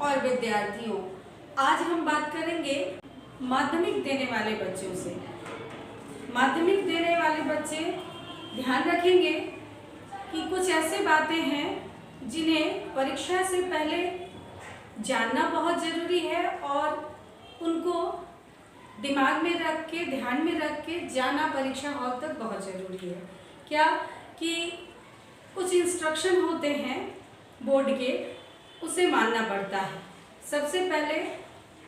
और विद्यार्थियों, आज हम बात करेंगे माध्यमिक देने वाले बच्चों से। माध्यमिक देने वाले बच्चे ध्यान रखेंगे कि कुछ ऐसे बातें हैं जिन्हें परीक्षा से पहले जानना बहुत ज़रूरी है और उनको दिमाग में रख के, ध्यान में रख के जाना परीक्षा हॉल तक बहुत ज़रूरी है। क्या कि कुछ इंस्ट्रक्शन होते हैं बोर्ड के, उसे मानना पड़ता है। सबसे पहले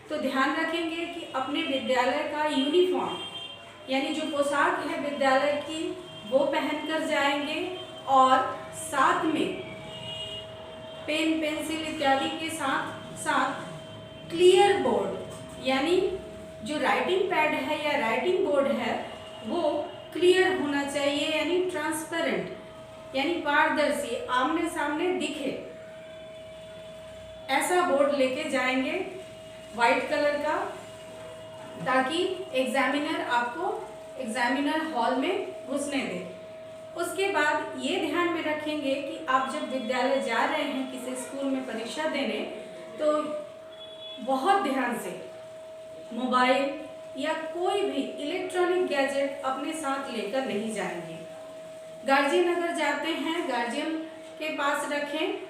तो ध्यान रखेंगे कि अपने विद्यालय का यूनिफॉर्म यानी जो पोशाक है विद्यालय की वो पहनकर जाएंगे और साथ में पेन, पेंसिल इत्यादि के साथ साथ क्लियर बोर्ड यानी जो राइटिंग पैड है या राइटिंग बोर्ड है वो क्लियर होना चाहिए, यानी ट्रांसपेरेंट यानी पारदर्शी, आमने सामने दिखे ऐसा बोर्ड लेके जाएंगे वाइट कलर का, ताकि एग्जामिनर आपको एग्जामिनर हॉल में घुसने दे। उसके बाद ये ध्यान में रखेंगे कि आप जब विद्यालय जा रहे हैं किसी स्कूल में परीक्षा देने, तो बहुत ध्यान से मोबाइल या कोई भी इलेक्ट्रॉनिक गैजेट अपने साथ लेकर नहीं जाएंगे। गार्जियन अगर जाते हैं गार्जियन के पास रखें,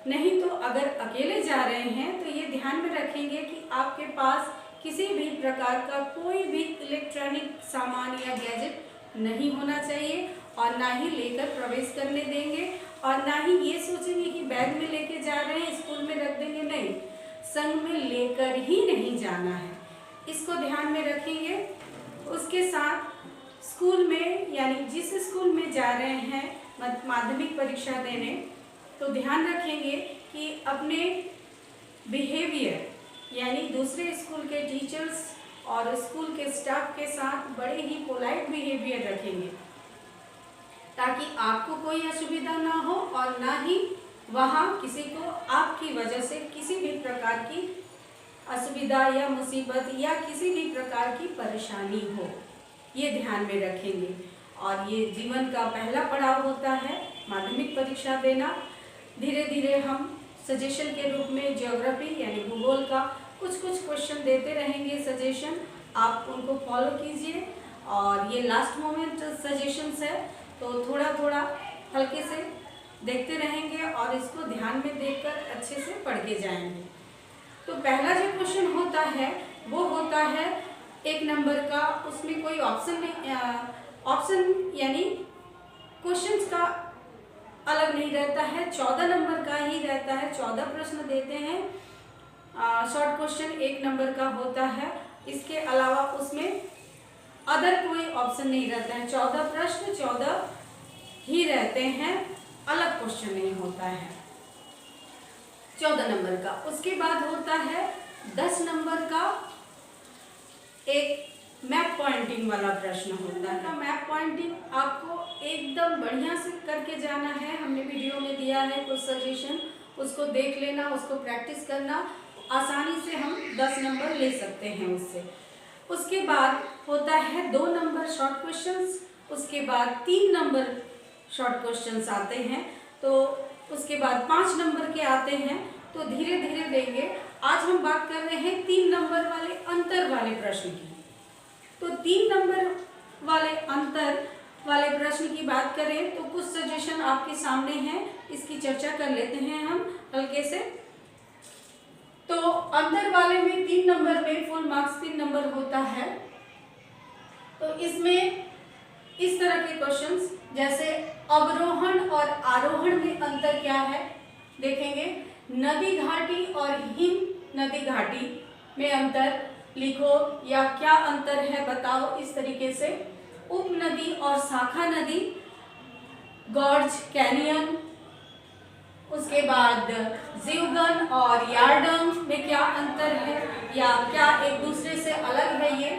नहीं तो अगर अकेले जा रहे हैं तो ये ध्यान में रखेंगे कि आपके पास किसी भी प्रकार का कोई भी इलेक्ट्रॉनिक सामान या गैजेट नहीं होना चाहिए और ना ही लेकर प्रवेश करने देंगे और ना ही ये सोचेंगे कि बैग में लेके जा रहे हैं स्कूल में रख देंगे। नहीं, संग में लेकर ही नहीं जाना है, इसको ध्यान में रखेंगे। उसके साथ स्कूल में यानी जिस स्कूल में जा रहे हैं माध्यमिक परीक्षा देने, तो ध्यान रखेंगे कि अपने बिहेवियर यानी दूसरे स्कूल के टीचर्स और स्कूल के स्टाफ के साथ बड़े ही पोलाइट बिहेवियर रखेंगे, ताकि आपको कोई असुविधा ना हो और ना ही वहाँ किसी को आपकी वजह से किसी भी प्रकार की असुविधा या मुसीबत या किसी भी प्रकार की परेशानी हो, ये ध्यान में रखेंगे। और ये जीवन का पहला पड़ाव होता है माध्यमिक परीक्षा देना। धीरे धीरे हम सजेशन के रूप में ज्योग्राफी यानी भूगोल का कुछ क्वेश्चन देते रहेंगे सजेशन, आप उनको फॉलो कीजिए। और ये लास्ट मोमेंट सजेशंस है, तो थोड़ा थोड़ा हल्के से देखते रहेंगे और इसको ध्यान में देखकर अच्छे से पढ़ के जाएंगे। तो पहला जो क्वेश्चन होता है वो होता है 1 नंबर का, उसमें कोई ऑप्शन नहीं, ऑप्शन यानी क्वेश्चंस का अलग नहीं रहता है, 14 नंबर का ही रहता है। 14 प्रश्न देते हैं, शॉर्ट क्वेश्चन 1 नंबर का होता है। इसके अलावा उसमें अदर कोई ऑप्शन नहीं रहता है। 14 प्रश्न 14 ही रहते हैं, अलग क्वेश्चन नहीं होता है 14 नंबर का। उसके बाद होता है 10 नंबर का एक मैप पॉइंटिंग वाला प्रश्न होता है। मैप पॉइंटिंग आपको एकदम बढ़िया से करके जाना है, हमने वीडियो में दिया है कुछ सजेशन, उसको देख लेना, उसको प्रैक्टिस करना, आसानी से हम 10 नंबर ले सकते हैं उससे। उसके बाद होता है 2 नंबर शॉर्ट क्वेश्चंस, उसके बाद 3 नंबर शॉर्ट क्वेश्चंस आते हैं, तो उसके बाद 5 नंबर के आते हैं। तो धीरे धीरे देंगे। आज हम बात कर रहे हैं 3 नंबर वाले अंतर वाले प्रश्न की। तो 3 नंबर वाले अंतर वाले प्रश्न की बात करें तो कुछ सजेशन आपके सामने हैं, इसकी चर्चा कर लेते हैं हम हल्के से। तो अंतर वाले में 3 नंबर में फुल मार्क्स 3 नंबर होता है। तो इसमें इस तरह के क्वेश्चंस जैसे अवरोहण और आरोहण में अंतर क्या है देखेंगे, नदी घाटी और हिम नदी घाटी में अंतर लिखो या क्या अंतर है बताओ, इस तरीके से। उपनदी और शाखा नदी, गॉर्ज कैनियन, उसके बाद जीवगन और यार्डम में क्या अंतर है या क्या एक दूसरे से अलग है ये।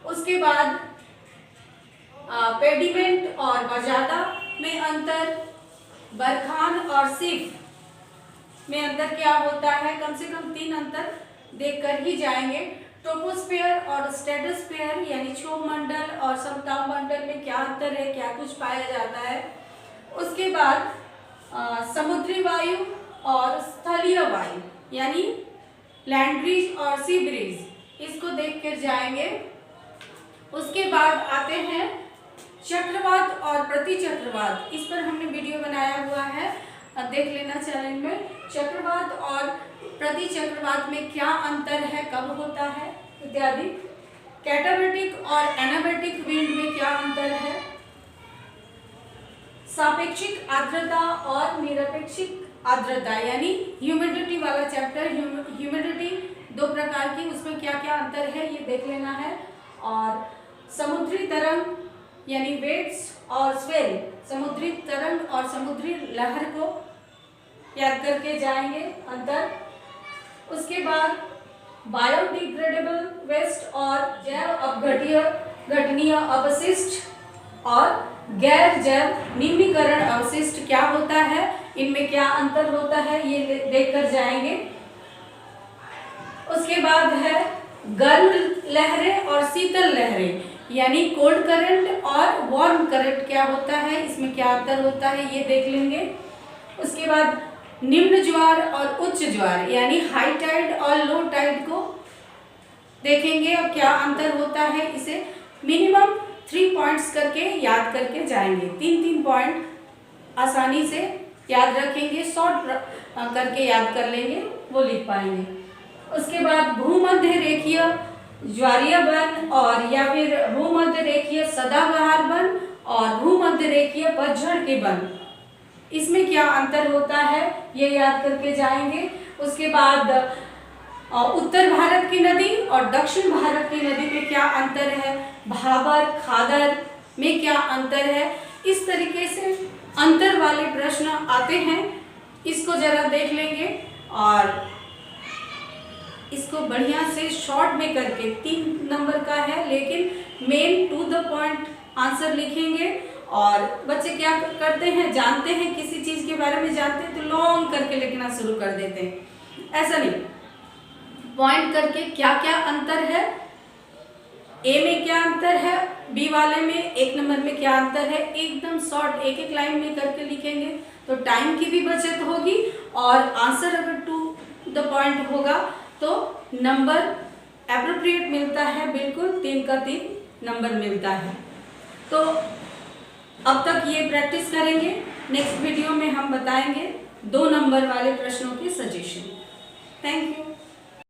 उसके बाद पेडिमेंट और बजादा में अंतर, बरखान और सिफ में अंतर क्या होता है, कम से कम 3 अंतर देखकर ही जाएंगे। ट्रोपोस्फीयर और स्ट्रेटोस्फीयर यानी क्षोभ मंडल और समताप मंडल में क्या अंतर है, क्या कुछ पाया जाता है। उसके बाद समुद्री वायु और स्थलीय वायु यानी लैंड ब्रिज और सी ब्रिज, इसको देख कर जाएंगे। उसके बाद आते हैं चक्रवात और प्रति चक्रवात, इस पर हमने वीडियो बनाया हुआ है, देख लेना चैनल में। चक्रवात और प्रति चक्रवात में क्या अंतर है, कब होता है इत्यादि। कैटाबैटिक और एनाबैटिक विंड में क्या अंतर है। सापेक्षिक आर्द्रता और निरपेक्षिक आर्द्रता यानी ह्यूमिडिटी वाला चैप्टर, ह्यूमिडिटी दो प्रकार की, उसमें क्या क्या अंतर है ये देख लेना है। और समुद्री तरंग यानी वेव्स और स्वेल, समुद्री तरंग और समुद्री लहर को याद करके जाएंगे अंतर। उसके बाद बायोडिग्रेडेबल वेस्ट और जैव अपघटनीय अवशिष्ट और गैर जैव निम्नीकरण अवशिष्ट क्या होता है, इनमें क्या अंतर होता है ये देखकर जाएंगे। उसके बाद है गर्म लहरें और शीतल लहरें यानी कोल्ड करंट और वार्म करंट क्या होता है, इसमें क्या अंतर होता है ये देख लेंगे। उसके बाद निम्न ज्वार और उच्च ज्वार यानी हाई टाइड और लो टाइड को देखेंगे और क्या अंतर होता है, इसे मिनिमम 3 पॉइंट्स करके याद करके जाएंगे। 3 पॉइंट आसानी से याद रखेंगे, शॉर्ट करके याद कर लेंगे, वो लिख पाएंगे। उसके बाद भूमध्य रेखीय ज्वारीय वन और या फिर भूमध्य रेखीय सदाबहार वन और भूमध्य रेखीय पतझड़ के वन, इसमें क्या अंतर होता है ये याद करके जाएंगे। उसके बाद उत्तर भारत की नदी और दक्षिण भारत की नदी में क्या अंतर है, भाबर खादर में क्या अंतर है, इस तरीके से अंतर वाले प्रश्न आते हैं, इसको जरा देख लेंगे। और इसको बढ़िया से शॉर्ट में करके 3 नंबर का है, लेकिन main to the point answer लिखेंगे। और बच्चे क्या करते हैं, जानते हैं किसी चीज के बारे में जानते हैं तो लॉन्ग करके लिखना शुरू कर देते हैं, ऐसा नहीं, पॉइंट करके क्या क्या अंतर है, ए में क्या अंतर है, बी वाले में 1 नंबर में क्या अंतर है, एकदम शॉर्ट एक लाइन में करके लिखेंगे तो टाइम की भी बचत होगी और आंसर अगर टू द पॉइंट होगा तो नंबर एप्रोप्रिएट मिलता है, बिल्कुल 3 का 3 नंबर मिलता है। तो अब तक ये प्रैक्टिस करेंगे, नेक्स्ट वीडियो में हम बताएंगे 2 नंबर वाले प्रश्नों के सजेशन। Thank you.